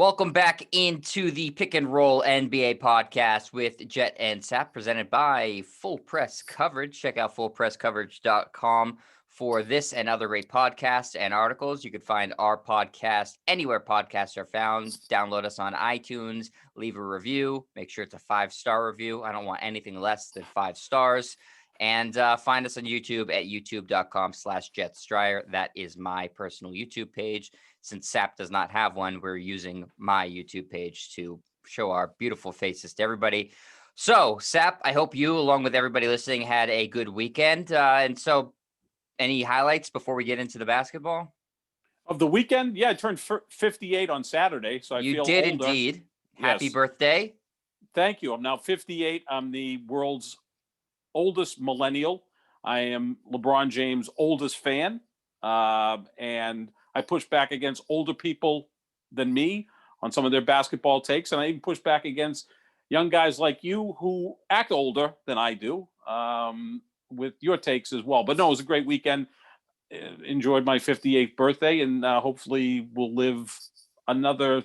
Welcome back into the Pick and Roll NBA podcast with Jet and Sap, presented by Full Press Coverage. Check out fullpresscoverage.com for this and other great podcasts and articles. You can find our podcast anywhere podcasts are found. Download us on iTunes, leave a review. Make sure it's a 5-star review. I don't want anything less than 5 stars. And find us on YouTube at youtube.com/JetStryer. That is my personal YouTube page. Since SAP does not have one, we're using my YouTube page to show our beautiful faces to everybody. So, SAP, I hope you, along with everybody listening, had a good weekend. And so, any highlights before we get into the basketball? Of the weekend? Yeah, I turned 58 on Saturday, so I feel older. You did indeed. Happy birthday. Thank you. I'm now 58. I'm the world's oldest millennial. I am LeBron James' oldest fan. And I push back against older people than me on some of their basketball takes. And I even push back against young guys like you who act older than I do with your takes as well. But no, it was a great weekend. Enjoyed my 58th birthday, and hopefully we'll live another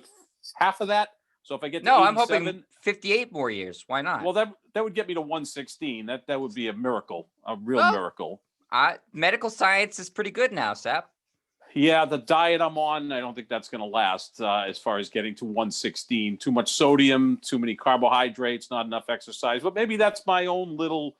half of that. So if I get to 87, I'm hoping 58 more years. Why not? Well, that would get me to 116. That would be a miracle, a real miracle. Medical science is pretty good now, Sap. Yeah, the diet I'm on, I don't think that's going to last as far as getting to 116. Too much sodium, too many carbohydrates, not enough exercise. But maybe that's my own little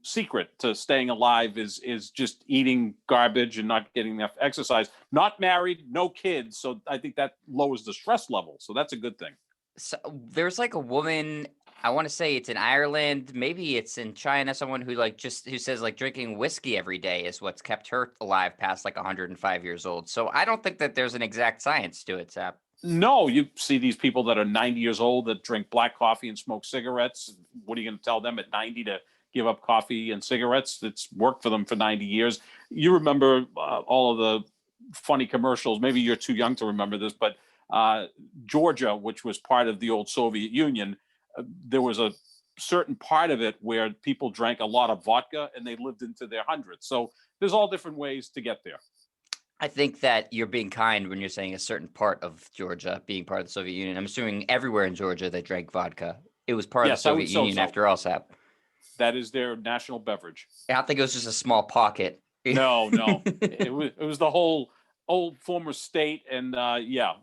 secret to staying alive is just eating garbage and not getting enough exercise. Not married, no kids. So I think that lowers the stress level. So that's a good thing. So there's like a woman, I want to say it's in Ireland, maybe it's in China, someone who who says like drinking whiskey every day is what's kept her alive past like 105 years old. So I don't think that there's an exact science to it, Sap. No, you see these people that are 90 years old that drink black coffee and smoke cigarettes. What are you going to tell them at 90 to give up coffee and cigarettes? It's worked for them for 90 years. You remember all of the funny commercials. Maybe you're too young to remember this, but Georgia, which was part of the old Soviet Union, there was a certain part of it where people drank a lot of vodka and they lived into their hundreds. So there's all different ways to get there. I think that you're being kind when you're saying a certain part of Georgia being part of the Soviet Union. I'm assuming everywhere in Georgia they drank vodka. It was part of the Soviet Union after all, Sap. That is their national beverage. I don't think it was just a small pocket. No. It was the whole old former state. And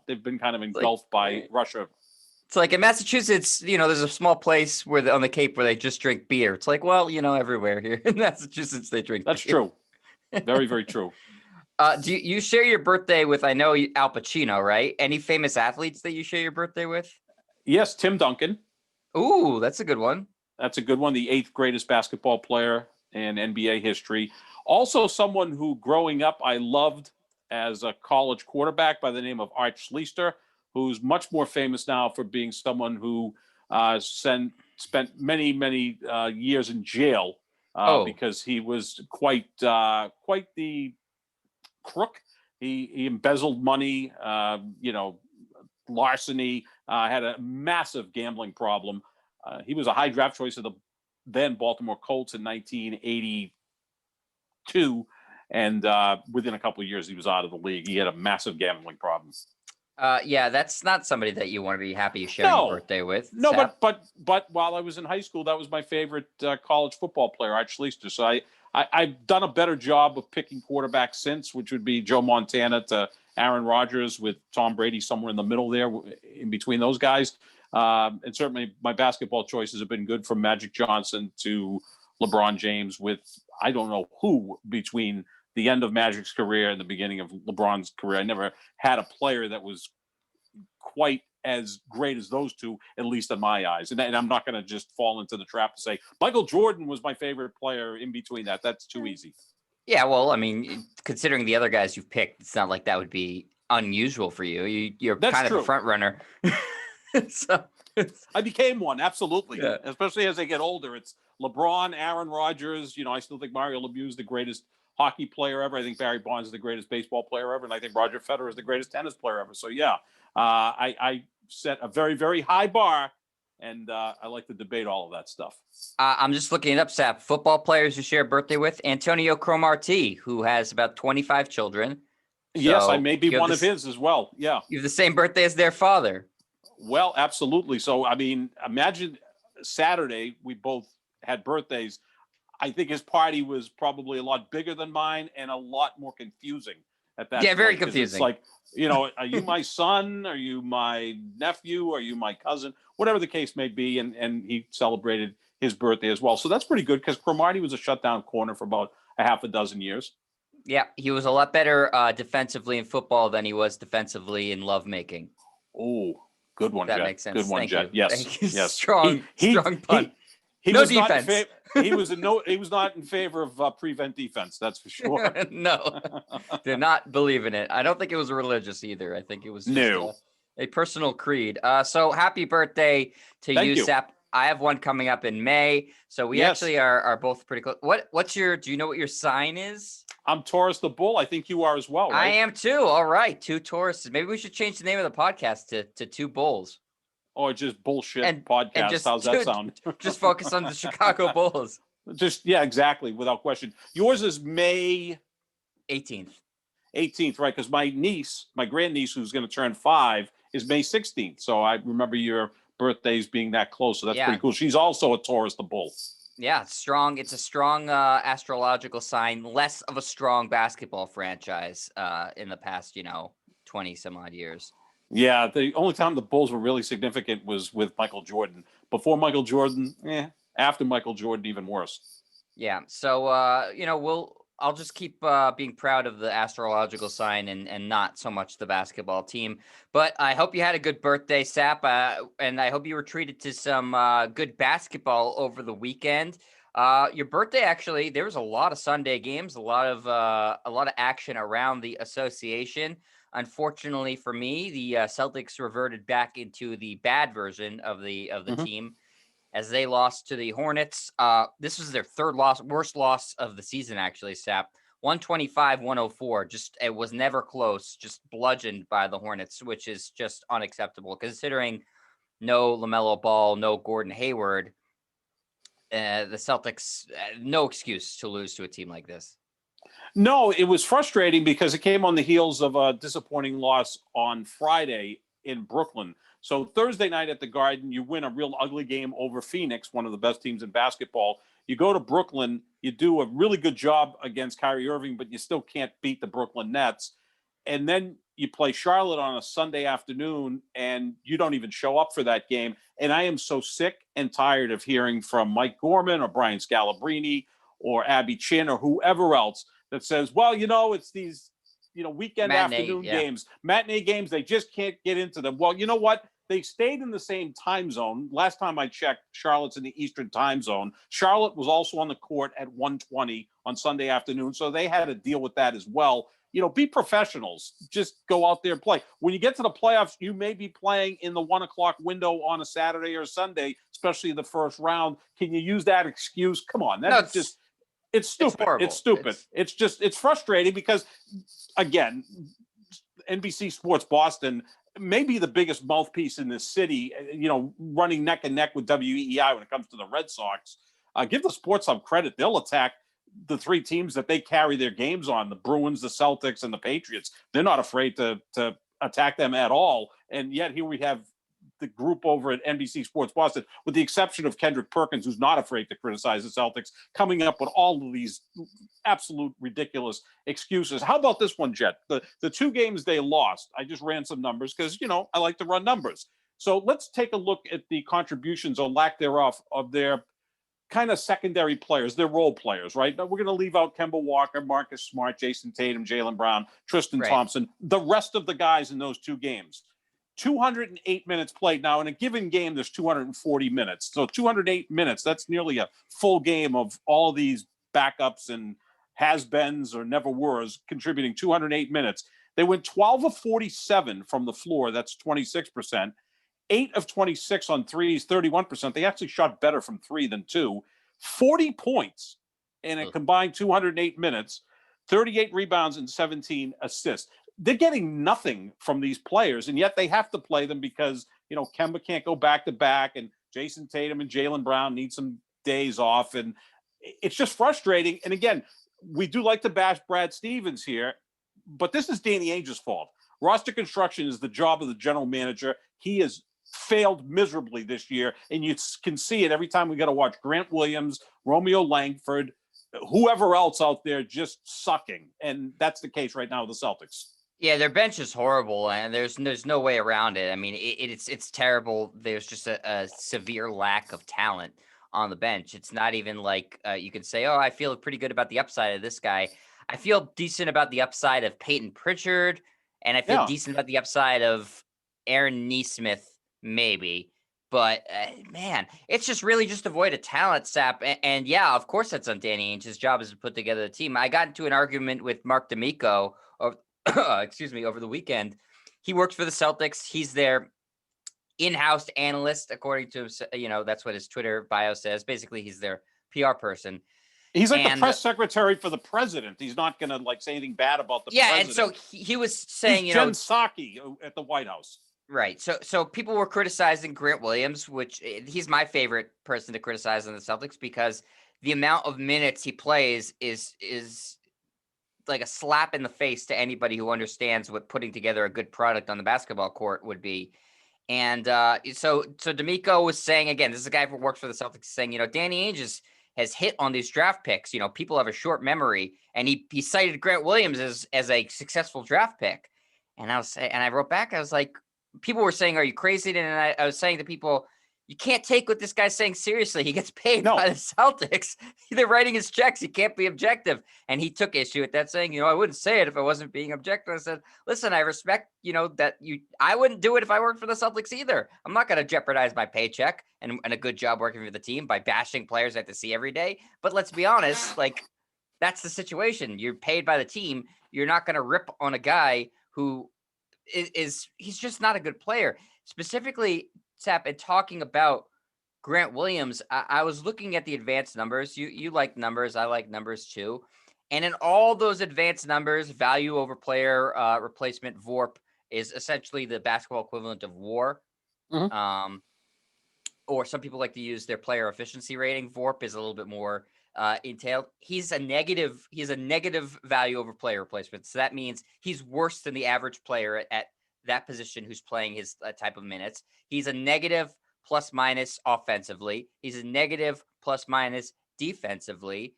they've been kind of engulfed by Russia. It's like in Massachusetts, there's a small place on the Cape where they just drink beer. It's like, well, everywhere here in Massachusetts they drink That's beer. True. Very, very true. Do you share your birthday with, I know, Al Pacino, right? Any famous athletes that you share your birthday with? Yes, Tim Duncan. Ooh, that's a good one. That's a good one. The 8th greatest basketball player in NBA history. Also someone who growing up I loved as a college quarterback by the name of Art Schlichter, who's much more famous now for being someone who spent many, many years in jail because he was quite the crook. He embezzled money, larceny, had a massive gambling problem. He was a high draft choice of the then Baltimore Colts in 1982. And within a couple of years, he was out of the league. He had a massive gambling problem. That's not somebody that you want to be happy sharing your birthday with. No, but while I was in high school, that was my favorite college football player, Art Schlichter. So I've done a better job of picking quarterbacks since, which would be Joe Montana to Aaron Rodgers with Tom Brady somewhere in the middle there, in between those guys. And certainly my basketball choices have been good, from Magic Johnson to LeBron James, with I don't know who between the end of Magic's career and the beginning of LeBron's career. I never had a player that was quite as great as those two, at least in my eyes. And I'm not going to just fall into the trap to say Michael Jordan was my favorite player in between that. That's too easy. Yeah, well, I mean, considering the other guys you've picked, it's not like that would be unusual for you. You're kind of a front runner. So I became one, absolutely. Yeah. Especially as I get older. It's LeBron, Aaron Rodgers. I still think Mario Lemieux is the greatest hockey player ever. I think Barry Bonds is the greatest baseball player ever. And I think Roger Federer is the greatest tennis player ever. So, yeah, I set a very, very high bar, and I like to debate all of that stuff. I'm just looking it up, Sap. Football players who share a birthday with Antonio Cromartie, who has about 25 children. Yes, I So may be one of his as well. Yeah. you have the same birthday as their father. Well, absolutely. So, I mean, imagine Saturday, we both had birthdays. I think his party was probably a lot bigger than mine and a lot more confusing at that Yeah, very point. Because it's confusing. like, are you my son? Are you my nephew? Are you my cousin? Whatever the case may be. And he celebrated his birthday as well. So that's pretty good because Cromartie was a shutdown corner for about a half a dozen years. Yeah, he was a lot better defensively in football than he was defensively in lovemaking. Oh, good one, That Jet. makes sense. Good one, Thank Jet. you. Yes, Thank you. yes. Strong pun. He No was not in defense. favor. He was not in favor of prevent defense. That's for sure. No, did not believe in it. I don't think it was religious either. I think it was just No. a personal creed. So happy birthday to Thank you, you. Sap. I have one coming up in May. So we Yes. actually are both pretty close. Do you know what your sign is? I'm Taurus the Bull. I think you are as well, I right? am too. All right. Two Tauruses. Maybe we should change the name of the podcast to Two Bulls. Or just bullshit And podcast. just How's that sound? just focus on the Chicago Bulls. Yeah, exactly, without question. Yours is May 18th. 18th, right? Because my grandniece, who's going to turn 5, is May 16th. So I remember your birthdays being that close. So that's pretty cool. She's also a Taurus the Bull. Yeah, it's strong. It's a strong astrological sign, less of a strong basketball franchise in the past, 20 some odd years. Yeah, the only time the Bulls were really significant was with Michael Jordan. Before Michael Jordan, after Michael Jordan, even worse. Yeah, so I'll just keep being proud of the astrological sign and not so much the basketball team. But I hope you had a good birthday, Sap, and I hope you were treated to some good basketball over the weekend. Your birthday, actually, there was a lot of Sunday games, a lot of action around the association. Unfortunately for me, the Celtics reverted back into the bad version of the team as they lost to the Hornets. This was their worst loss of the season, actually, Sap. 125-104. It was never close, just bludgeoned by the Hornets, which is just unacceptable considering no LaMelo Ball, no Gordon Hayward. The Celtics, no excuse to lose to a team like this. No, it was frustrating because it came on the heels of a disappointing loss on Friday in Brooklyn. So Thursday night at the Garden, you win a real ugly game over Phoenix, one of the best teams in basketball. You go to Brooklyn, you do a really good job against Kyrie Irving, but you still can't beat the Brooklyn Nets. And then you play Charlotte on a Sunday afternoon, and you don't even show up for that game. And I am so sick and tired of hearing from Mike Gorman or Brian Scalabrine or Abby Chin or whoever else that says, well, it's these, weekend afternoon games, matinee games. They just can't get into them. Well, you know what? They stayed in the same time zone. Last time I checked, Charlotte's in the Eastern time zone. Charlotte was also on the court at 1:20 on Sunday afternoon, so they had to deal with that as well. Be professionals. Just go out there and play. When you get to the playoffs, you may be playing in the 1:00 window on a Saturday or Sunday, especially the first round. Can you use that excuse? Come on, that's just. It's stupid. It's stupid. It's frustrating because, again, NBC Sports Boston may be the biggest mouthpiece in this city, running neck and neck with WEEI when it comes to the Red Sox. Give the sports some credit. They'll attack the three teams that they carry their games on, the Bruins, the Celtics, and the Patriots. They're not afraid to attack them at all. And yet here we have the group over at NBC Sports Boston, with the exception of Kendrick Perkins, who's not afraid to criticize the Celtics, coming up with all of these absolute ridiculous excuses. How about this one, Jet? The two games they lost, I just ran some numbers because, I like to run numbers. So let's take a look at the contributions or lack thereof of their kind of secondary players, their role players, right? Now, we're going to leave out Kemba Walker, Marcus Smart, Jason Tatum, Jaylen Brown, Tristan Thompson, the rest of the guys in those two games. 208 minutes played. Now, in a given game, there's 240 minutes. So 208 minutes, that's nearly a full game of all these backups and has-beens or never-weres contributing 208 minutes. They went 12 of 47 from the floor. That's 26%. 8 of 26 on threes, 31%. They actually shot better from 3 than 2. 40 points in a combined 208 minutes, 38 rebounds and 17 assists. They're getting nothing from these players, and yet they have to play them because, Kemba can't go back-to-back, and Jason Tatum and Jaylen Brown need some days off, and it's just frustrating. And again, we do like to bash Brad Stevens here. but this is Danny Ainge's fault. Roster construction is the job of the general manager. He has failed miserably this year, and you can see it every time we got to watch Grant Williams, Romeo Langford, whoever else out there just sucking, and that's the case right now with the Celtics. Yeah, their bench is horrible, and there's no way around it. I mean, it's terrible. There's just a severe lack of talent on the bench. It's not even like you can say, "Oh, I feel pretty good about the upside of this guy." I feel decent about the upside of Peyton Pritchard, and I feel decent about the upside of Aaron Nesmith, maybe. But man, it's just really just devoid of talent, Sap. And yeah, of course, that's on Danny Ainge's job is to put together the team. I got into an argument with Mark D'Amico, excuse me, over the weekend. He works for the Celtics. He's their in-house analyst, according to, that's what his Twitter bio says. Basically, he's their PR person. He's like the press secretary for the president. He's not going to say anything bad about the president. And so he was saying, he's Jen Psaki at the White House. Right. So people were criticizing Grant Williams, which he's my favorite person to criticize on the Celtics because the amount of minutes he plays is like a slap in the face to anybody who understands what putting together a good product on the basketball court would be. And so D'Amico was saying, again, this is a guy who works for the Celtics, saying, Danny Ainge has hit on these draft picks. People have a short memory, and he cited Grant Williams as a successful draft pick. And I wrote back, I was like, people were saying, "Are you crazy?" And I was saying to people, you can't take what this guy's saying seriously. He gets paid by the Celtics. They're writing his checks. He can't be objective. And he took issue with that, saying, I wouldn't say it if I wasn't being objective. I said, listen, I respect, that I wouldn't do it if I worked for the Celtics either. I'm not going to jeopardize my paycheck and a good job working for the team by bashing players I have to see every day. But let's be honest, that's the situation. You're paid by the team. You're not going to rip on a guy who he's just not a good player. Specifically, Sap, and talking about Grant Williams, I was looking at the advanced numbers. You like numbers. I like numbers too. And in all those advanced numbers, value over player replacement, VORP, is essentially the basketball equivalent of WAR. Mm-hmm. Or some people like to use their player efficiency rating. VORP is a little bit more entailed. He's a negative value over player replacement. So that means he's worse than the average player at that position who's playing his type of minutes. He's a negative plus minus offensively. He's a negative plus minus defensively.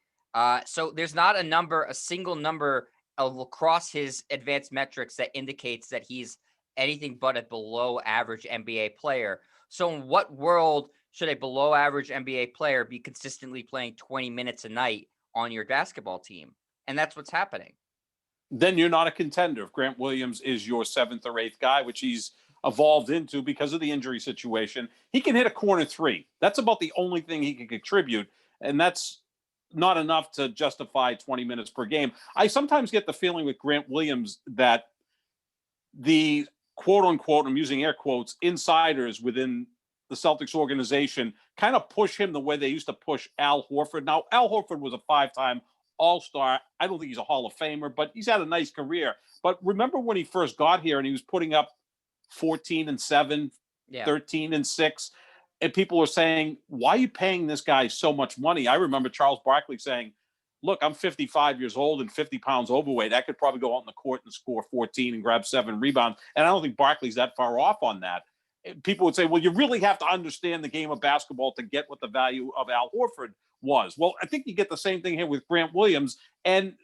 So there's not a single number across his advanced metrics that indicates that he's anything but a below average NBA player. So in what world should a below average NBA player be consistently playing 20 minutes a night on your basketball team? And that's what's happening. Then you're not a contender. If Grant Williams is your 7th or 8th guy, which he's evolved into because of the injury situation, he can hit a corner three. That's about the only thing he can contribute. And that's not enough to justify 20 minutes per game. I sometimes get the feeling with Grant Williams that the quote unquote, I'm using air quotes, insiders within the Celtics organization kind of push him the way they used to push Al Horford. Now, Al Horford was a 5-time All-Star. I don't think he's a Hall of Famer, but he's had a nice career. But remember when he first got here and he was putting up 14-7, 13-6, and people were saying, why are you paying this guy so much money? I remember Charles Barkley saying, look, I'm 55 years old and 50 pounds overweight. I could probably go out in the court and score 14 and grab 7 rebounds. And I don't think Barkley's that far off on that. People would say, well, you really have to understand the game of basketball to get what the value of Al Horford was. Well, I think you get the same thing here with Grant Williams. And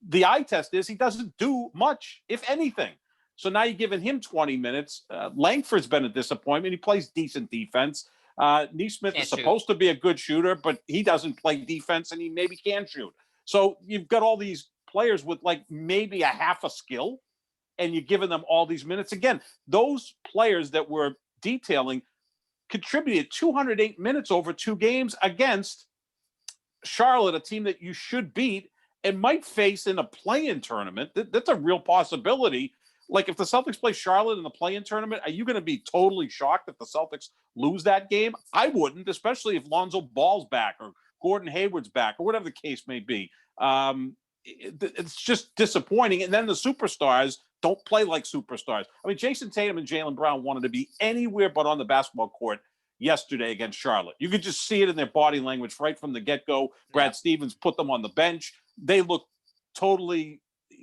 the eye test is he doesn't do much, if anything. So now you're giving him 20 minutes. Langford's been a disappointment. He plays decent defense. Nesmith is supposed to be a good shooter, but he doesn't play defense and he maybe can shoot. So you've got all these players with maybe a half a skill, and you're giving them all these minutes. Again, those players that we're detailing contributed 208 minutes over 2 games against Charlotte, a team that you should beat and might face in a play-in tournament. That's a real possibility. If the Celtics play Charlotte in the play-in tournament, are you going to be totally shocked if the Celtics lose that game? I wouldn't, especially if Lonzo Ball's back or Gordon Hayward's back or whatever the case may be. It's just disappointing. And then the superstars don't play like superstars. I mean, Jason Tatum and Jaylen Brown wanted to be anywhere but on the basketball court yesterday against Charlotte. You could just see it in their body language right from the get-go. Brad Stevens put them on the bench. They looked totally,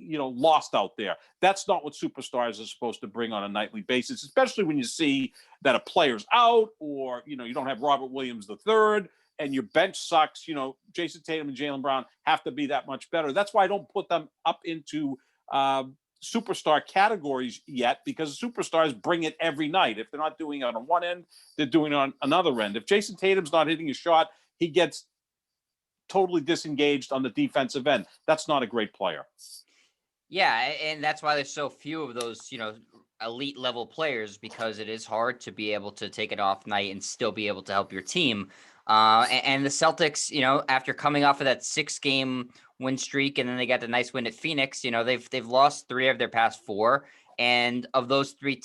lost out there. That's not what superstars are supposed to bring on a nightly basis, especially when you see that a player's out, or you don't have Robert Williams III and your bench sucks. Jason Tatum and Jaylen Brown have to be that much better. That's why I don't put them up into superstar categories yet, because superstars bring it every night. If they're not doing it on one end, they're doing it on another end. If Jason Tatum's not hitting a shot, he gets totally disengaged on the defensive end. That's not a great player. Yeah, and that's why there's so few of those, elite level players, because it is hard to be able to take an off night and still be able to help your team. And the Celtics, after coming off of that 6-game win streak, and then they got the nice win at Phoenix, they've lost 3 of their past 4. And of those 3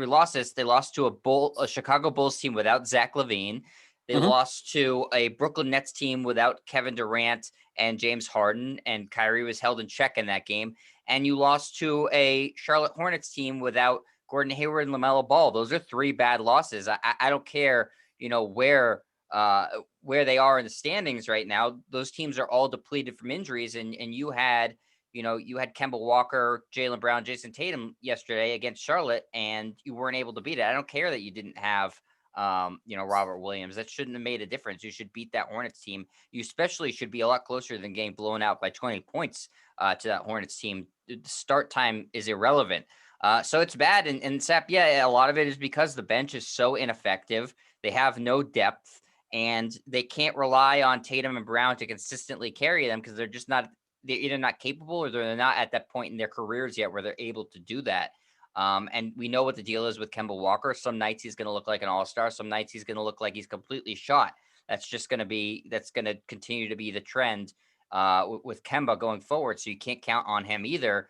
losses, they lost to a Chicago Bulls team without Zach LaVine. They lost to a Brooklyn Nets team without Kevin Durant and James Harden, and Kyrie was held in check in that game. And you lost to a Charlotte Hornets team without Gordon Hayward and LaMelo Ball. Those are 3 bad losses. I don't care, where they are in the standings right now. Those teams are all depleted from injuries, and you had Kemba Walker, Jaylen Brown, Jason Tatum yesterday against Charlotte, and you weren't able to beat it. I don't care that you didn't have Robert Williams. That shouldn't have made a difference. You should beat that Hornets team. You especially should be a lot closer than getting blown out by 20 points to that Hornets team. The start time is irrelevant. So it's bad. And Sap, a lot of it is because the bench is so ineffective. They have no depth, and they can't rely on Tatum and Brown to consistently carry them, because they're either not capable, or they're not at that point in their careers yet where they're able to do that. And we know what the deal is with Kemba Walker. Some nights he's going to look like an all-star. Some nights he's going to look like he's completely shot. That's going to continue to be the trend with Kemba going forward. So you can't count on him either.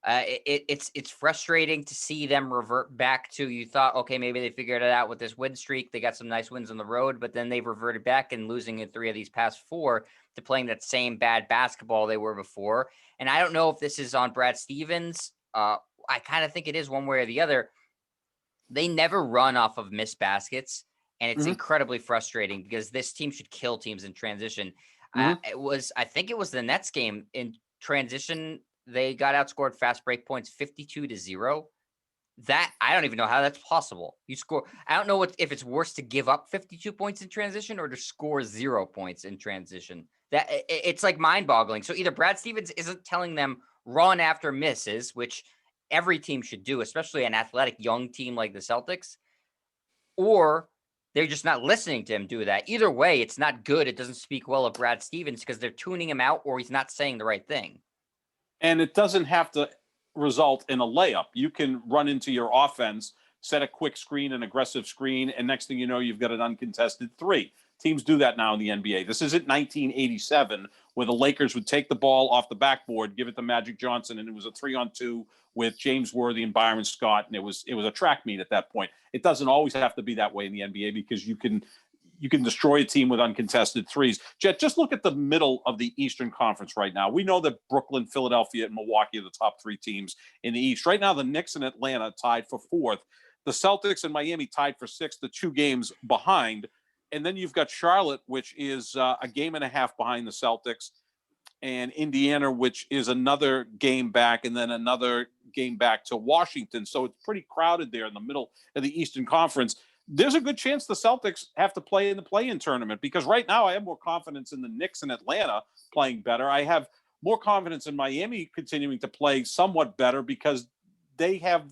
It's frustrating to see them revert back to, you thought, okay, maybe they figured it out with this win streak. They got some nice wins on the road, but then they've reverted back and losing in 3 of these past 4 to playing that same bad basketball they were before. And I don't know if this is on Brad Stevens. I kind of think it is one way or the other. They never run off of missed baskets, and it's incredibly frustrating, because this team should kill teams in transition. I think it was the Nets game in transition. They got outscored fast break points 52-0. That, I don't even know how that's possible. You score. I don't know if it's worse to give up 52 points in transition or to score 0 points in transition. That it's like mind boggling. So either Brad Stevens isn't telling them run after misses, which every team should do, especially an athletic young team like the Celtics, or they're just not listening to him do that. Either way, it's not good. It doesn't speak well of Brad Stevens, because they're tuning him out, or he's not saying the right thing. And it doesn't have to result in a layup. You can run into your offense, set a quick screen, an aggressive screen, and next thing you know, you've got an uncontested 3. Teams do that now in the NBA. This isn't 1987, where the Lakers would take the ball off the backboard, give it to Magic Johnson, and it was a 3-on-2 with James Worthy and Byron Scott, and it was a track meet at that point. It doesn't always have to be that way in the NBA, because you can destroy a team with uncontested 3s. Jet, just look at the middle of the Eastern Conference right now. We know that Brooklyn, Philadelphia, and Milwaukee are the top 3 teams in the East. Right now, the Knicks and Atlanta tied for 4th. The Celtics and Miami tied for 6th, the 2 games behind. And then you've got Charlotte, which is a game and a half behind the Celtics, and Indiana, which is another game back, and then another game back to Washington. So it's pretty crowded there in the middle of the Eastern Conference. There's a good chance the Celtics have to play in the play-in tournament, because right now I have more confidence in the Knicks and Atlanta playing better. I have more confidence in Miami continuing to play somewhat better, because they have,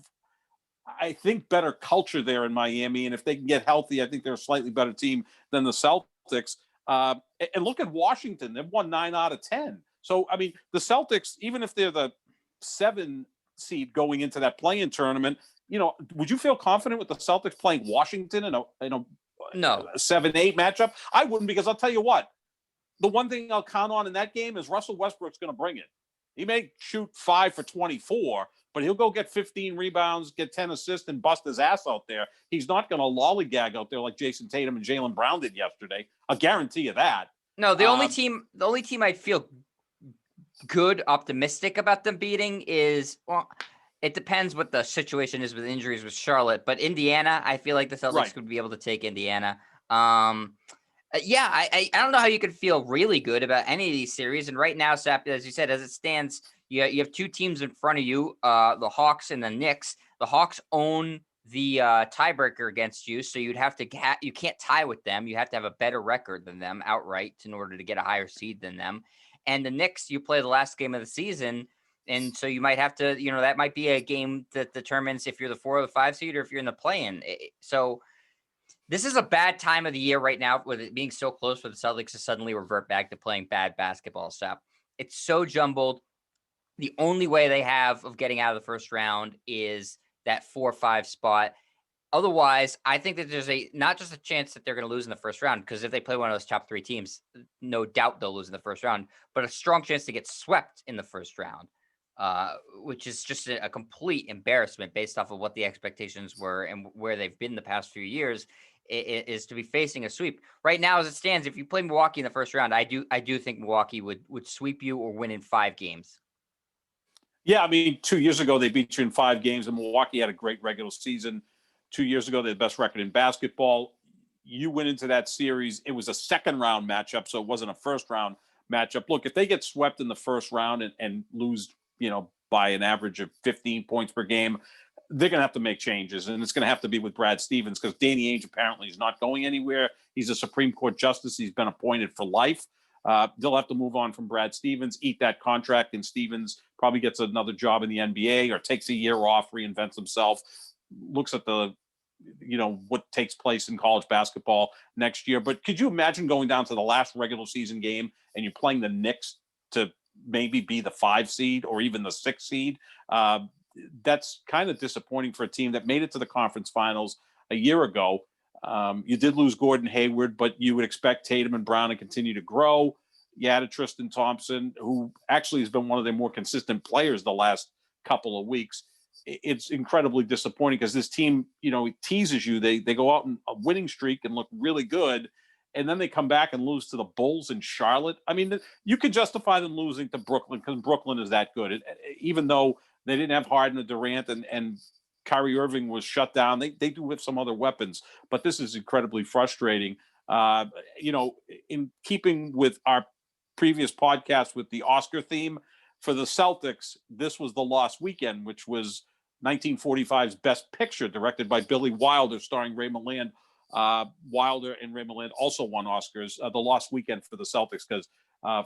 I think, better culture there in Miami. And if they can get healthy, I think they're a slightly better team than the Celtics. And look at Washington. They've won 9 out of 10. So, I mean, the Celtics, even if they're the 7 seed going into that play-in tournament, would you feel confident with the Celtics playing Washington in a No. 7-8 matchup? I wouldn't, because I'll tell you what, the one thing I'll count on in that game is Russell Westbrook's going to bring it. He may shoot 5 for 24, but he'll go get 15 rebounds, get 10 assists, and bust his ass out there. He's not going to lollygag out there like Jason Tatum and Jaylen Brown did yesterday. I'll guarantee you that. No, the only team I'd feel good, optimistic about them beating is, well, it depends what the situation is with injuries with Charlotte, but Indiana, I feel like the Celtics would be able to take Indiana. I don't know how you could feel really good about any of these series. And right now, Sap, as you said, as it stands, You have two teams in front of you, the Hawks and the Knicks. The Hawks own the tiebreaker against you, so you'd have to you can't tie with them. You have to have a better record than them outright in order to get a higher seed than them. And the Knicks, you play the last game of the season, and so you might have to, that might be a game that determines if you're the 4 or the 5 seed or if you're in the play-in. So this is a bad time of the year right now, with it being so close for the Celtics to suddenly revert back to playing bad basketball stuff. It's so jumbled. The only way they have of getting out of the first round is that 4-5 spot. Otherwise, I think that there's not just a chance that they're going to lose in the first round, because if they play one of those top 3 teams, no doubt they'll lose in the first round, but a strong chance to get swept in the first round, which is just a complete embarrassment based off of what the expectations were and where they've been the past few years, is to be facing a sweep. Right now, as it stands, if you play Milwaukee in the first round, I do think Milwaukee would sweep you or win in 5 games. Yeah, I mean, 2 years ago, they beat you in 5 games, and Milwaukee had a great regular season. 2 years ago, they had the best record in basketball. You went into that series. It was a second-round matchup, so it wasn't a first-round matchup. Look, if they get swept in the first round and lose, by an average of 15 points per game, they're going to have to make changes, and it's going to have to be with Brad Stevens, because Danny Ainge apparently is not going anywhere. He's a Supreme Court justice. He's been appointed for life. They'll have to move on from Brad Stevens, eat that contract, and Stevens probably gets another job in the NBA or takes a year off, reinvents himself, looks at what takes place in college basketball next year. But could you imagine going down to the last regular season game and you're playing the Knicks to maybe be the 5 seed or even the 6 seed? That's kind of disappointing for a team that made it to the conference finals a year ago. You did lose Gordon Hayward, but you would expect Tatum and Brown to continue to grow. You added Tristan Thompson, who actually has been one of their more consistent players the last couple of weeks. It's incredibly disappointing, because this team, it teases you. They go out in a winning streak and look really good, and then they come back and lose to the Bulls in Charlotte. I mean, you could justify them losing to Brooklyn, because Brooklyn is that good. Even though they didn't have Harden or Durant and Kyrie Irving was shut down, they do have some other weapons, but this is incredibly frustrating. In keeping with our previous podcast with the Oscar theme, for the Celtics, this was the lost weekend, which was 1945's Best Picture, directed by Billy Wilder, starring Ray Milland. Wilder and Ray Milland also won Oscars. The lost weekend for the Celtics, because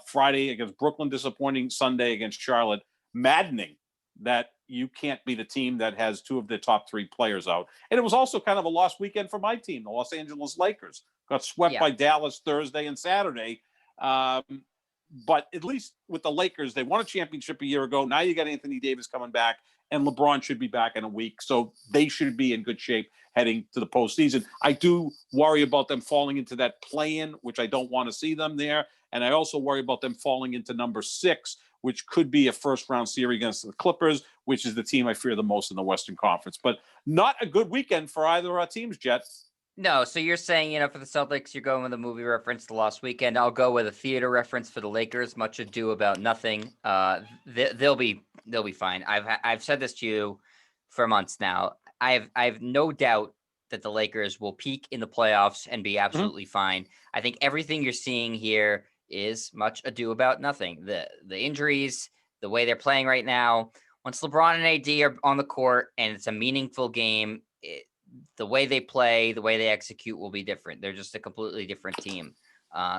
Friday against Brooklyn, disappointing. Sunday against Charlotte, maddening that you can't beat a team that has 2 of their top 3 players out. And it was also kind of a lost weekend for my team, the Los Angeles Lakers. Got swept by Dallas Thursday and Saturday. But at least with the Lakers, they won a championship a year ago. Now you got Anthony Davis coming back, and LeBron should be back in a week. So they should be in good shape heading to the postseason. I do worry about them falling into that play-in, which I don't want to see them there. And I also worry about them falling into number 6, which could be a first-round series against the Clippers, which is the team I fear the most in the Western Conference. But not a good weekend for either of our teams, Jets. No, so you're saying, for the Celtics, you're going with a movie reference, The Lost Weekend. I'll go with a theater reference for the Lakers, Much Ado About Nothing. They'll be fine. I've said this to you for months now. I have no doubt that the Lakers will peak in the playoffs and be absolutely fine. I think everything you're seeing here is Much Ado About Nothing. The injuries, the way they're playing right now. Once LeBron and AD are on the court and it's a meaningful game, the way they play, the way they execute will be different. They're just a completely different team.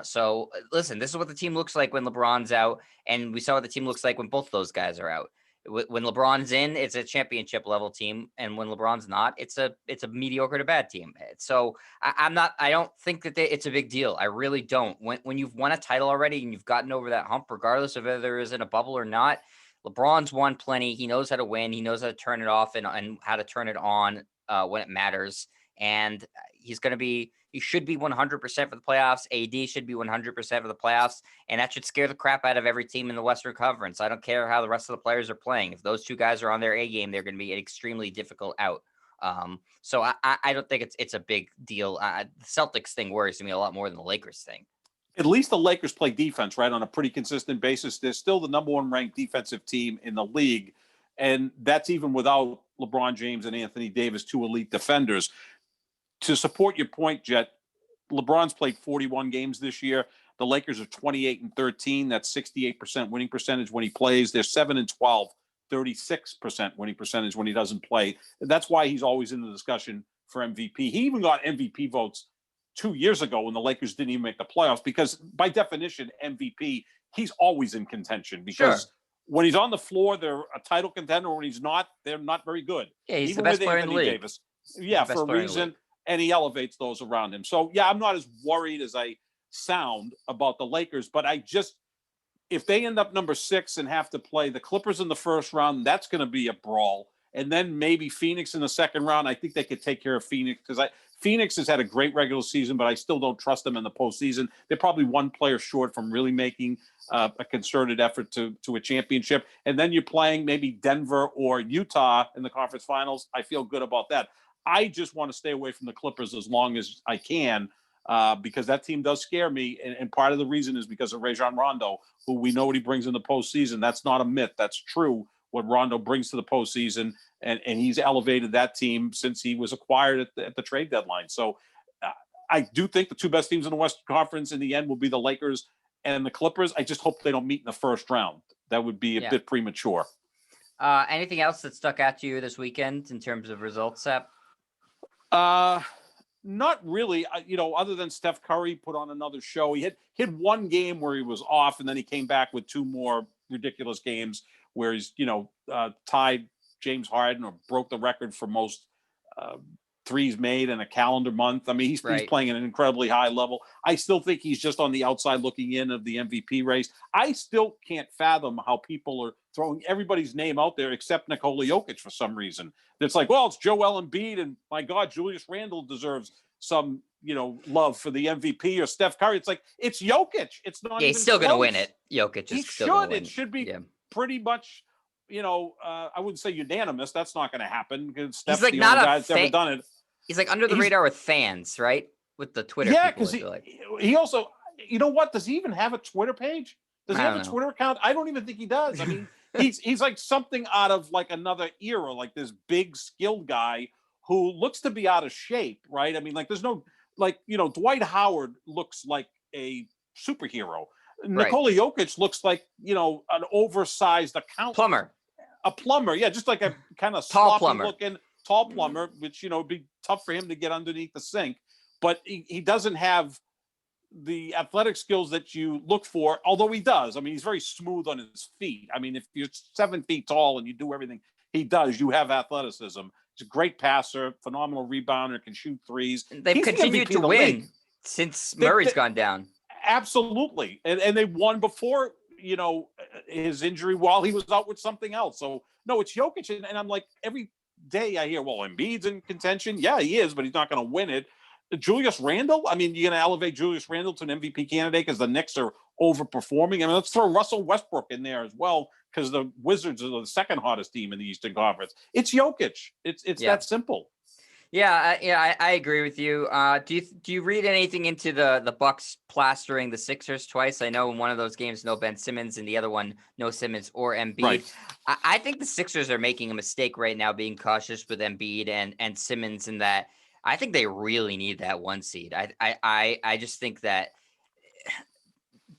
So listen, this is what the team looks like when LeBron's out, and we saw what the team looks like when both those guys are out. When LeBron's in, it's a championship level team, and when LeBron's not, it's a mediocre to bad team. So I don't think that it's a big deal. I really don't. When you've won a title already and you've gotten over that hump, regardless of whether there is in a bubble or not, LeBron's won plenty. He knows how to win. He knows how to turn it off and how to turn it on when it matters. And he should be 100% for the playoffs. AD should be 100% for the playoffs. And that should scare the crap out of every team in the Western Conference. I don't care how the rest of the players are playing. If those 2 guys are on their A game, they're going to be an extremely difficult out. So I don't think it's a big deal. The Celtics thing worries me a lot more than the Lakers thing. At least the Lakers play defense, right, on a pretty consistent basis. They're still the number 1 ranked defensive team in the league. And that's even without LeBron James and Anthony Davis, 2 elite defenders. To support your point, Jet, LeBron's played 41 games this year, The Lakers are 28-13. That's 68% winning percentage when he plays. They're 7-12, 36% winning percentage when he doesn't play. That's why he's always in the discussion for MVP. He even got MVP votes 2 years ago when the Lakers didn't even make the playoffs, because by definition, MVP, he's always in contention, because when he's on the floor, they're a title contender. When he's not, they're not very good. Yeah, he's even the best with player Anthony in the league. Davis. Yeah, for a reason. And he elevates those around him. So, yeah, I'm not as worried as I sound about the Lakers, but if they end up number 6 and have to play the Clippers in the first round, that's going to be a brawl. And then maybe Phoenix in the second round. I think they could take care of Phoenix, because Phoenix has had a great regular season, but I still don't trust them in the postseason. They're probably one player short from really making a concerted effort to a championship. And then you're playing maybe Denver or Utah in the conference finals. I feel good about that. I just want to stay away from the Clippers as long as I can, because that team does scare me. And part of the reason is because of Rajon Rondo, who we know what he brings in the postseason. That's not a myth. That's true, what Rondo brings to the postseason. And he's elevated that team since he was acquired at the trade deadline. So I do think the two best teams in the Western Conference in the end will be the Lakers and the Clippers. I just hope they don't meet in the first round. That would be a bit premature. Anything else that stuck out to you this weekend in terms of results, Sep? Not really. Other than Steph Curry put on another show. He had one game where he was off, and then he came back with 2 more ridiculous games where he's, tied James Harden or broke the record for most threes made in a calendar month. I mean, he's playing at an incredibly high level. I still think he's just on the outside looking in of the MVP race. I still can't fathom how people are throwing everybody's name out there except Nikola Jokic for some reason. It's like, well, it's Joel Embiid, and my God, Julius Randle deserves some, love for the MVP, or Steph Curry. It's like, it's Jokic. It's not. He's still going to win it. Jokic is still going to win. It should be pretty much. I wouldn't say unanimous. That's not going to happen, because Steph's the only guy that's ever done it. He's like under the radar with fans, right? With the Twitter. Yeah, because he also, what? Does he even have a Twitter page? Does he have a Twitter account? I don't even think he does. I mean, he's like something out of like another era, like this big skilled guy who looks to be out of shape, right? I mean, like there's no, Dwight Howard looks like a superhero. Nikola Jokic looks like, an oversized accountant. A plumber, yeah, just like a kind of sloppy-looking tall plumber, which, would be tough for him to get underneath the sink. But he doesn't have the athletic skills that you look for, although he does. I mean, he's very smooth on his feet. I mean, if you're 7 feet tall and you do everything he does, you have athleticism. He's a great passer, phenomenal rebounder, can shoot threes. They've continued to win since Murray's gone down. Absolutely. And they won before, his injury while he was out with something else. So, no, it's Jokic. And I'm like, every day I hear, well, Embiid's in contention. Yeah, he is, but he's not going to win it. Julius Randle, I mean, you're going to elevate Julius Randle to an MVP candidate because the Knicks are overperforming. I mean, let's throw Russell Westbrook in there as well, because the Wizards are the second hottest team in the Eastern Conference. It's Jokic. It's that simple. Yeah, I agree with you. Do you read anything into the Bucks plastering the Sixers twice? I know in one of those games, no Ben Simmons, and the other one, no Simmons or Embiid. Right. I think the Sixers are making a mistake right now, being cautious with Embiid and Simmons, in that I think they really need that 1 seed. I just think that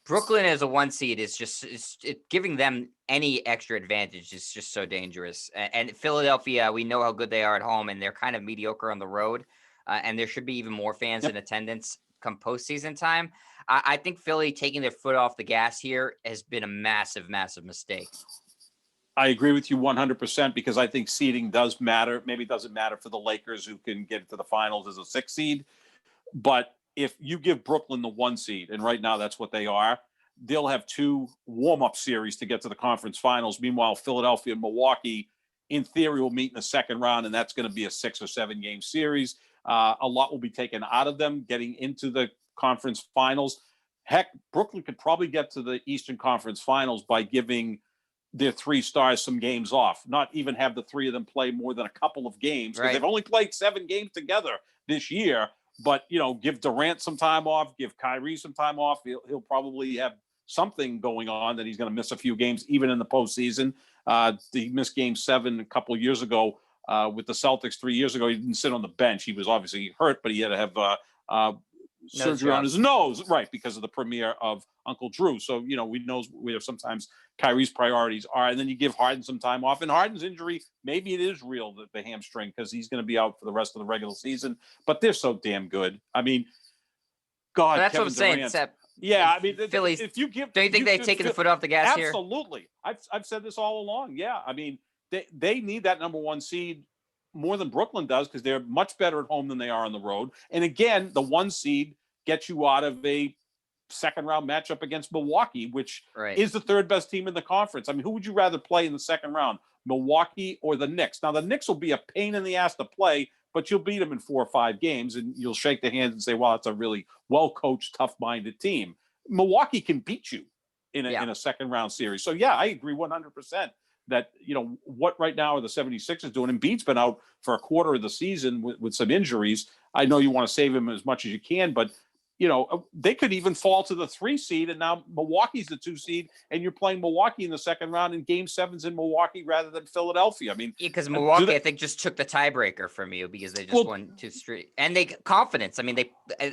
Brooklyn as a 1 seed is just giving them any extra advantage is just so dangerous. And Philadelphia, we know how good they are at home, and they're kind of mediocre on the road. And there should be even more fans in attendance come postseason time. I think Philly taking their foot off the gas here has been a massive, massive mistake. I agree with you 100%, because I think seeding does matter. Maybe it doesn't matter for the Lakers, who can get to the finals as a 6 seed. But if you give Brooklyn the 1 seed, and right now that's what they are, they'll have 2 warm-up series to get to the conference finals. Meanwhile, Philadelphia and Milwaukee, in theory, will meet in the second round, and that's going to be a 6 or 7 game series. A lot will be taken out of them getting into the conference finals. Heck, Brooklyn could probably get to the Eastern Conference Finals by giving their 3 stars some games off, not even have the 3 of them play more than a couple of games, because they've only played 7 games together this year. But, give Durant some time off, give Kyrie some time off. He'll probably have something going on that he's going to miss a few games, even in the postseason. He missed Game 7 a couple of years ago with the Celtics 3 years ago. He didn't sit on the bench. He was obviously hurt, but he had to have surgery on his nose, right, because of the premiere of Uncle Drew. So, we know where sometimes Kyrie's priorities are. And then you give Harden some time off. And Harden's injury, maybe it is real, the hamstring, because he's going to be out for the rest of the regular season. But they're so damn good. I mean, God, that's Kevin what I'm saying. Durant. Except Yeah, I mean, Phillies. if you give, don't you think they've taken the foot off the gas here? Absolutely. I've said this all along. Yeah, I mean, they need that number one seed more than Brooklyn does because they're much better at home than they are on the road. And again, the one seed gets you out of a second round matchup against Milwaukee, which is the third best team in the conference. I mean, who would you rather play in the second round, Milwaukee or the Knicks? Now, the Knicks will be a pain in the ass to play, but you'll beat them in 4 or 5 games, and you'll shake their hands and say, well, it's a really well-coached, tough-minded team. Milwaukee can beat you in a second round series. So, yeah, I agree 100% that, what right now are the 76ers doing? Embiid's been out for a quarter of the season with some injuries. I know you want to save him as much as you can, but, they could even fall to the 3 seed, and now Milwaukee's the 2 seed, and you're playing Milwaukee in the second round, and Game 7's in Milwaukee rather than Philadelphia. I mean, because Milwaukee, I think, just took the tiebreaker from you because they just won 2 straight, and they confidence. I mean,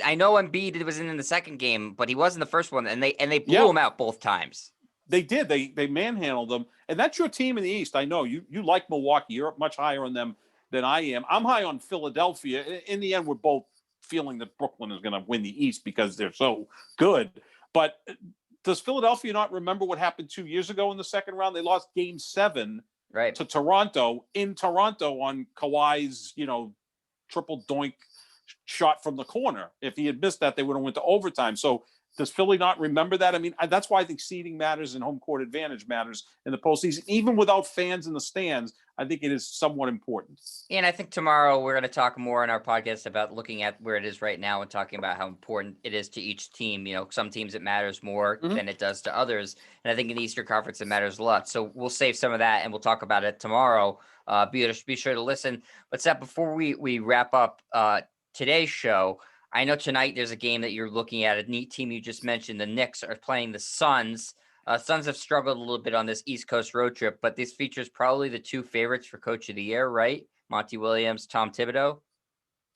I know Embiid was in the second game, but he was in the first one, and they blew him out both times. They did. They manhandled them, and that's your team in the East. I know you like Milwaukee. You're much higher on them than I am. I'm high on Philadelphia. In the end, we're both feeling that Brooklyn is going to win the East because they're so good. But does Philadelphia not remember what happened 2 years ago in the second round? They lost Game 7 to Toronto in Toronto on Kawhi's, triple doink shot from the corner. If he had missed that, they would have went to overtime. So does Philly not remember that? I mean, that's why I think seeding matters and home court advantage matters in the postseason. Even without fans in the stands, I think it is somewhat important. And I think tomorrow we're going to talk more on our podcast about looking at where it is right now and talking about how important it is to each team. Some teams it matters more than it does to others. And I think in the Eastern Conference, it matters a lot. So we'll save some of that and we'll talk about it tomorrow. Be sure to listen. But Seth, before we wrap up today's show, I know tonight there's a game that you're looking at. A neat team you just mentioned. The Knicks are playing the Suns. Suns have struggled a little bit on this East Coast road trip, but this features probably the 2 favorites for Coach of the Year, right? Monty Williams, Tom Thibodeau.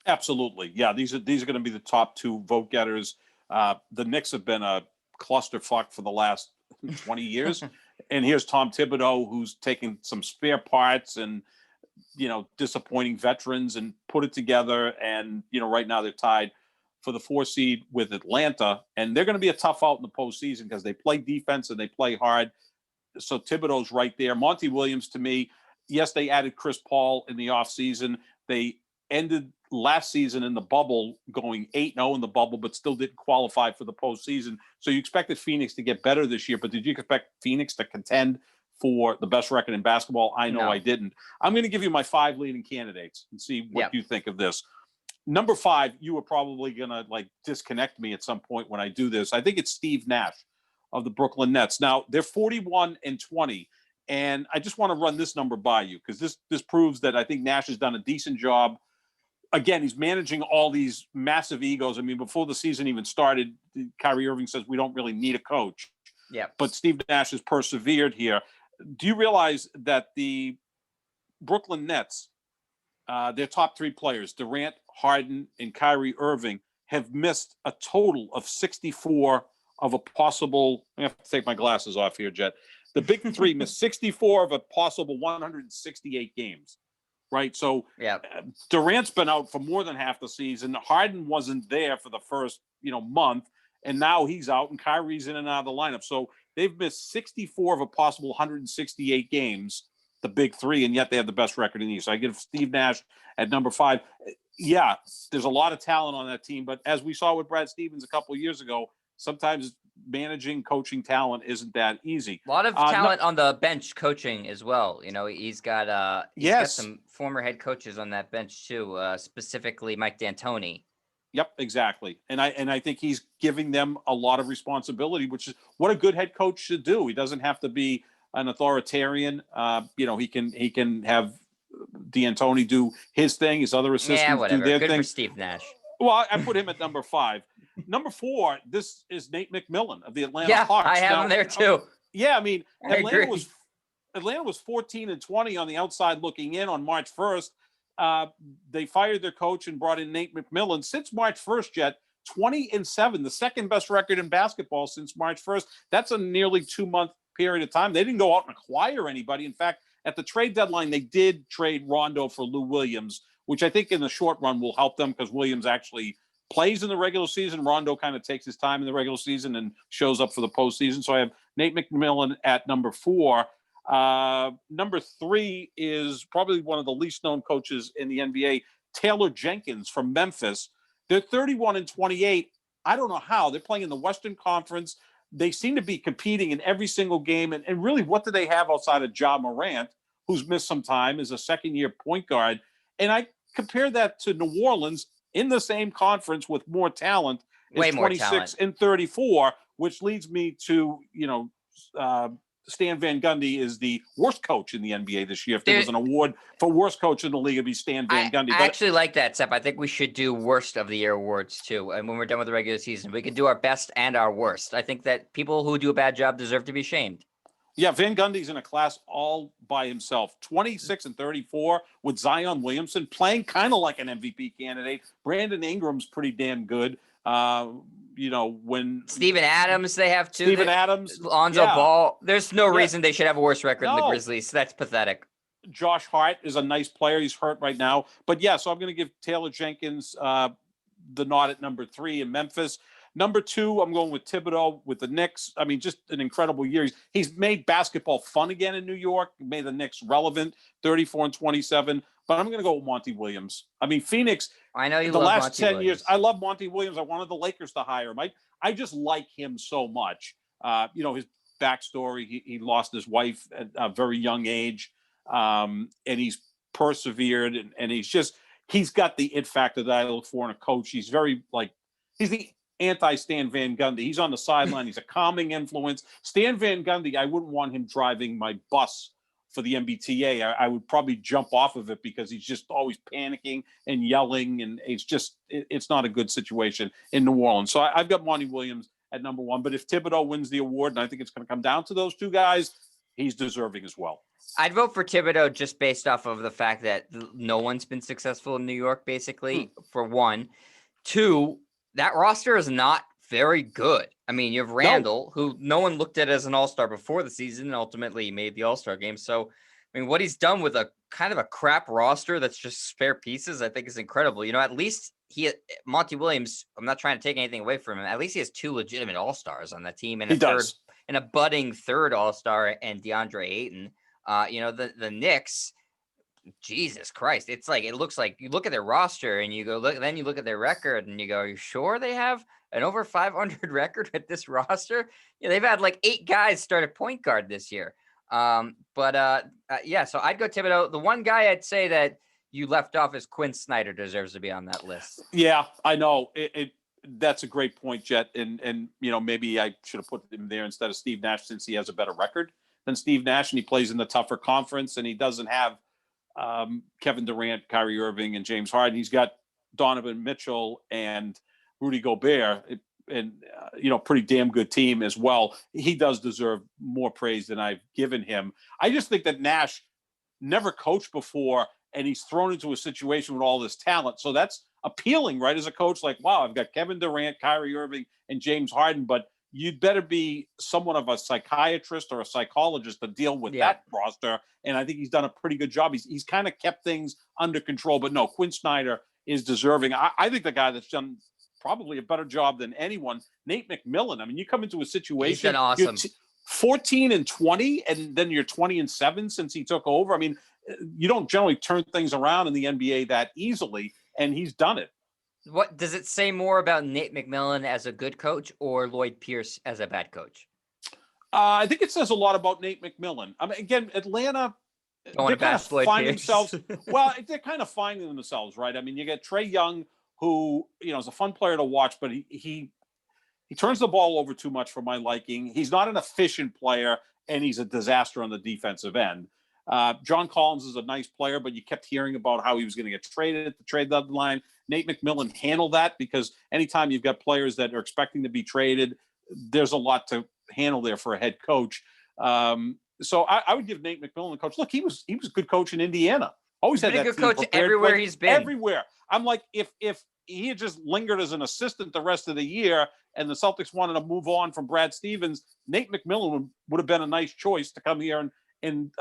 Absolutely, yeah. These are going to be the top 2 vote getters. The Knicks have been a clusterfuck for the last 20 years, and here's Tom Thibodeau, who's taken some spare parts and disappointing veterans and put it together. And right now they're tied for the 4 seed with Atlanta, and they're going to be a tough out in the postseason because they play defense and they play hard. So Thibodeau's right there. Monty Williams, to me, yes, they added Chris Paul in the offseason. They ended last season in the bubble going 8-0 in the bubble, but still didn't qualify for the postseason. So you expected Phoenix to get better this year, but did you expect Phoenix to contend for the best record in basketball? I know no. I didn't. I'm going to give you my 5 leading candidates and see what you think of this. Number 5, you were probably going to disconnect me at some point when I do this. I think it's Steve Nash of the Brooklyn Nets. Now, they're 41-20, and I just want to run this number by you because this proves that I think Nash has done a decent job. Again, he's managing all these massive egos. I mean, before the season even started, Kyrie Irving says we don't really need a coach. Yeah. But Steve Nash has persevered here. Do you realize that the Brooklyn Nets, their top 3 players, Durant, Harden, and Kyrie Irving, have missed a total of 64 of a possible – I have to take my glasses off here, Jet. The big 3 missed 64 of a possible 168 games, right? So Durant's been out for more than half the season. Harden wasn't there for the first month, and now he's out, and Kyrie's in and out of the lineup. So they've missed 64 of a possible 168 games, the big 3, and yet they have the best record in the East. So I give Steve Nash at number 5. Yeah, there's a lot of talent on that team, but as we saw with Brad Stevens a couple of years ago, sometimes managing, coaching talent isn't that easy. A lot of talent on the bench coaching as well. He's got some former head coaches on that bench too, specifically Mike D'Antoni. Yep, exactly. And I think he's giving them a lot of responsibility, which is what a good head coach should do. He doesn't have to be an authoritarian. He can have D'Antoni do his thing, his other assistants do their Good thing. For Steve Nash. Well, I put him at number 5. Number 4, this is Nate McMillan of the Atlanta Hawks. I have him there too. Yeah, I mean, Atlanta was 14-20 on the outside looking in on March 1st. They fired their coach and brought in Nate McMillan. Since March 1st, Jet, 20-7, the second best record in basketball since March 1st. That's a nearly 2-month period of time. They didn't go out and acquire anybody. In fact, at the trade deadline, they did trade Rondo for Lou Williams, which I think in the short run will help them because Williams actually plays in the regular season. Rondo kind of takes his time in the regular season and shows up for the postseason. So I have Nate McMillan at number 4. Number 3 is probably one of the least known coaches in the NBA, Taylor Jenkins from Memphis. They're 31-28. I don't know how. They're playing in the Western Conference. They seem to be competing in every single game. And really, what do they have outside of Ja Morant, who's missed some time, is a second-year point guard? And I compare that to New Orleans in the same conference with more talent, Way is more 26-34, which leads me to, Stan Van Gundy is the worst coach in the NBA this year. If there was an award for worst coach in the league, it'd be Stan Van Gundy. I actually like that, Sep. I think we should do worst of the year awards too. And when we're done with the regular season, we can do our best and our worst. I think that people who do a bad job deserve to be shamed. Yeah, Van Gundy's in a class all by himself. 26-34 with Zion Williamson playing kind of like an MVP candidate. Brandon Ingram's pretty damn good. When Steven Adams, they have too. Steven Adams, Lonzo Ball. There's no reason they should have a worse record than the No. Grizzlies. That's pathetic. Josh Hart is a nice player. He's hurt right now. But yeah, so I'm going to give Taylor Jenkins the nod at number 3 in Memphis. Number 2, I'm going with Thibodeau with the Knicks. I mean, just an incredible year. He's made basketball fun again in New York, made the Knicks relevant, 34-27. But I'm going to go with Monty Williams. I mean, Phoenix, I know you the love last Monty 10 Williams. years, I love Monty Williams. I wanted the Lakers to hire him. I just like him so much. His backstory, he lost his wife at a very young age, and he's persevered, and he's got the it factor that I look for in a coach. He's he's the anti-Stan Van Gundy. He's on the sideline. He's a calming influence. Stan Van Gundy, I wouldn't want him driving my bus for the MBTA. I would probably jump off of it because he's just always panicking and yelling, and it's not a good situation in New Orleans. So I've got Monty Williams at number 1. But if Thibodeau wins the award, and I think it's going to come down to those two guys, he's deserving as well. I'd vote for Thibodeau just based off of the fact that no one's been successful in New York, basically, for 1. 2, that roster is not very good. I mean, you have Randall, who no one looked at as an all-star before the season, and ultimately made the all-star game. So, I mean, what he's done with a kind of a crap roster that's just spare pieces, I think is incredible. At least Monty Williams, I'm not trying to take anything away from him. At least he has 2 legitimate all-stars on that team, and a budding third all-star and DeAndre Ayton. The Knicks, Jesus Christ. It's like, it looks like you look at their roster and you go, then you look at their record and you go, are you sure they have an over 500 record with this roster? They've had like 8 guys start at point guard this year. So I'd go Thibodeau. The one guy I'd say that you left off is Quinn Snyder deserves to be on that list. Yeah, I know. That's a great point, Jet. And maybe I should have put him there instead of Steve Nash, since he has a better record than Steve Nash and he plays in the tougher conference, and he doesn't have Kevin Durant, Kyrie Irving, and James Harden. He's got Donovan Mitchell and Rudy Gobert, and pretty damn good team as well. He does deserve more praise than I've given him. I just think that Nash never coached before, and he's thrown into a situation with all this talent. So that's appealing, right? As a coach, like, wow, I've got Kevin Durant, Kyrie Irving, and James Harden, but you'd better be somewhat of a psychiatrist or a psychologist to deal with that roster. And I think he's done a pretty good job. He's kind of kept things under control. But no, Quinn Snyder is deserving. I think the guy that's done probably a better job than anyone, Nate McMillan. I mean, you come into a situation. He's been awesome. 14-20, and then you're 20-7 since he took over. I mean, you don't generally turn things around in the NBA that easily, and he's done it. What does it say more about Nate McMillan as a good coach or Lloyd Pierce as a bad coach? I think it says a lot about Nate McMillan. I mean, again, Atlanta, they're kind of finding themselves. Well, they're kind of finding themselves, right? I mean, you get Trae Young, who is a fun player to watch, but he turns the ball over too much for my liking. He's not an efficient player, and he's a disaster on the defensive end. John Collins is a nice player, but you kept hearing about how he was going to get traded at the trade deadline. Nate McMillan handled that, because anytime you've got players that are expecting to be traded, there's a lot to handle there for a head coach. So I would give Nate McMillan the coach. Look, he was a good coach in Indiana. Always had that good team coach prepared, everywhere he's been. Everywhere. I'm like, if he had just lingered as an assistant the rest of the year, and the Celtics wanted to move on from Brad Stevens, Nate McMillan would have been a nice choice to come here and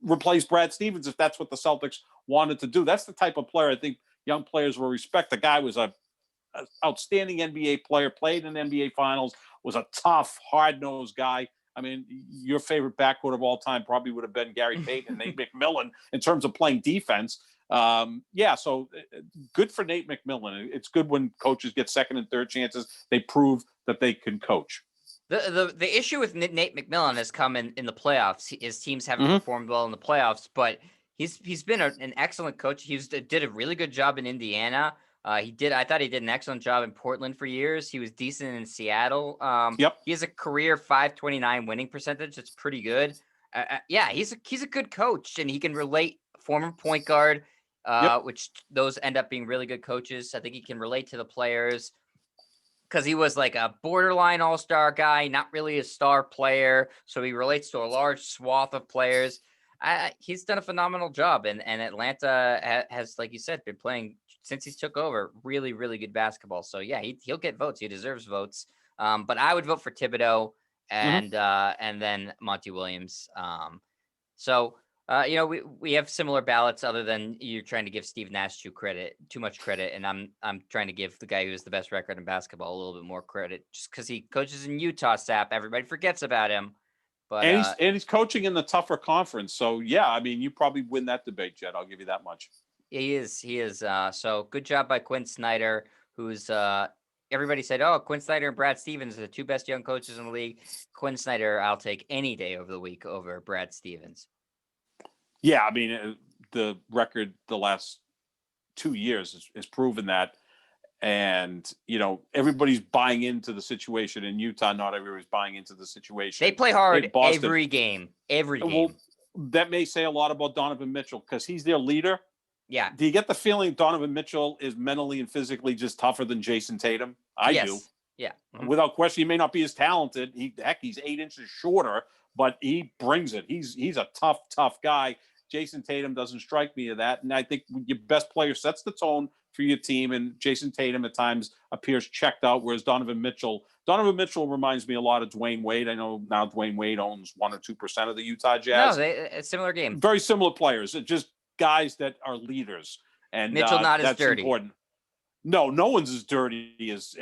replace Brad Stevens if that's what the Celtics wanted to do. That's the type of player I think young players will respect. The guy was a outstanding NBA player, played in NBA Finals, was a tough, hard-nosed guy. I mean, your favorite backcourt of all time probably would have been Gary Payton and Nate McMillan in terms of playing defense. So good for Nate McMillan. It's good when coaches get second and third chances. They prove that they can coach. The issue with Nate McMillan has come in the playoffs. His teams haven't performed well in the playoffs, but he's been an excellent coach. He did a really good job in Indiana. I thought he did an excellent job in Portland for years. He was decent in Seattle. He has a career .529 winning percentage. That's pretty good. He's a good coach, and he can relate. Former point guard, which those end up being really good coaches. I think he can relate to the players because he was like a borderline all-star guy, not really a star player. So he relates to a large swath of players. He's done a phenomenal job, and Atlanta has, like you said, been playing since he took over really, really good basketball. So yeah, he'll get votes. He deserves votes. But I would vote for Thibodeau and then Monty Williams. We have similar ballots, other than you're trying to give Steve Nash too much credit, and I'm trying to give the guy who has the best record in basketball a little bit more credit, just because he coaches in Utah. Sap, everybody forgets about him, but he's coaching in the tougher conference. So yeah, I mean, you probably win that debate, Jed. I'll give you that much. He is. So good job by Quinn Snyder, who's everybody said, oh, Quinn Snyder and Brad Stevens are the two best young coaches in the league. Quinn Snyder, I'll take any day of the week over Brad Stevens. Yeah, I mean, the record the last 2 years has proven that. And, everybody's buying into the situation in Utah. Not everybody's buying into the situation. They play hard every game. Well, that may say a lot about Donovan Mitchell because he's their leader. Yeah. Do you get the feeling Donovan Mitchell is mentally and physically just tougher than Jason Tatum? I do. Yeah. Mm-hmm. Without question, he may not be as talented. He's 8 inches shorter, but he brings it. He's a tough guy. Jason Tatum doesn't strike me of that. And I think your best player sets the tone for your team, and Jason Tatum at times appears checked out, whereas Donovan Mitchell reminds me a lot of Dwayne Wade. I know now Dwayne Wade owns 1 or 2% of the Utah Jazz. No, a similar game. Very similar players. Just guys that are leaders. And Mitchell not as dirty. Important. No one's as dirty as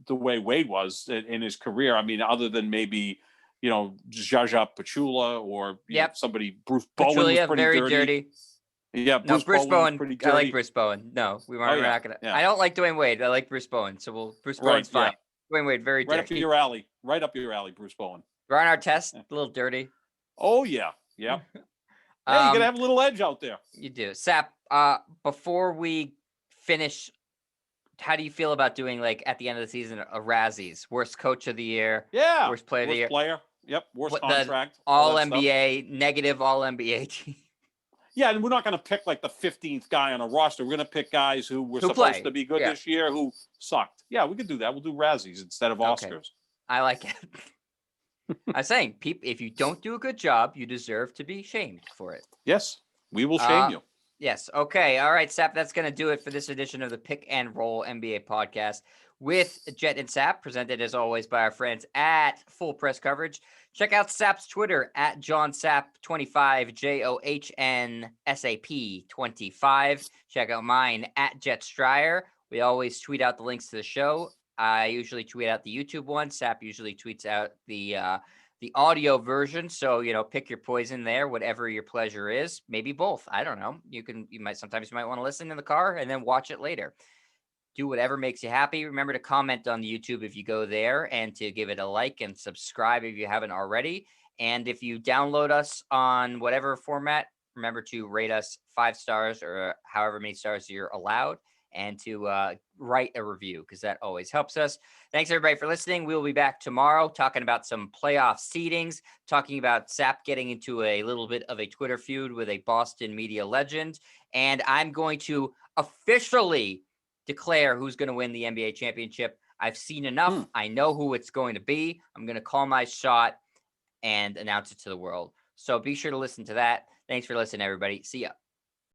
the way Wade was in his career. I mean, other than maybe Jaja Pachula or somebody. Bruce Bowen was pretty dirty. Yeah, Bruce Bowen. Pretty dirty. I like Bruce Bowen. No, we're not gonna. Yeah. I don't like Dwayne Wade. I like Bruce Bowen. So Bruce Bowen's fine. Yeah. Dwayne Wade, very dirty. Right up your alley. Right up your alley, Bruce Bowen. Ron Artest, a little dirty. Oh yeah. Yeah, you gotta have a little edge out there. You do. Sap, before we finish, how do you feel about doing, like, at the end of the season, a Razzies? Worst coach of the year? Yeah. Worst player of the year? Player. Yep. Worst contract. All NBA, negative all NBA team. Yeah, and we're not going to pick like the 15th guy on a roster. We're going to pick guys who were supposed to be good this year who sucked. Yeah, we could do that. We'll do Razzies instead of Oscars. Okay. I like it. I'm saying, if you don't do a good job, you deserve to be shamed for it. Yes, we will shame you. Yes. Okay. All right, Sap. That's going to do it for this edition of the Pick and Roll NBA podcast with Jet and Sap, presented as always by our friends at Full Press Coverage. Check out Sap's Twitter at JohnSap25, JohnSap25. Check out mine at Jet Stryer. We always tweet out the links to the show. I usually tweet out the YouTube one. Sap usually tweets out the audio version. So, pick your poison there, whatever your pleasure is. Maybe both. I don't know. You might want to listen in the car and then watch it later. Do whatever makes you happy. Remember to comment on the YouTube if you go there, and to give it a like and subscribe if you haven't already. And if you download us on whatever format, remember to rate us 5 stars or however many stars you're allowed, and to write a review, because that always helps us. Thanks, everybody, for listening. We'll be back tomorrow talking about some playoff seedings, talking about Sap getting into a little bit of a Twitter feud with a Boston media legend. And I'm going to officially declare who's going to win the NBA championship. I've seen enough. I know who it's going to be. I'm going to call my shot and announce it to the world. So be sure to listen to that. Thanks for listening, everybody. See ya.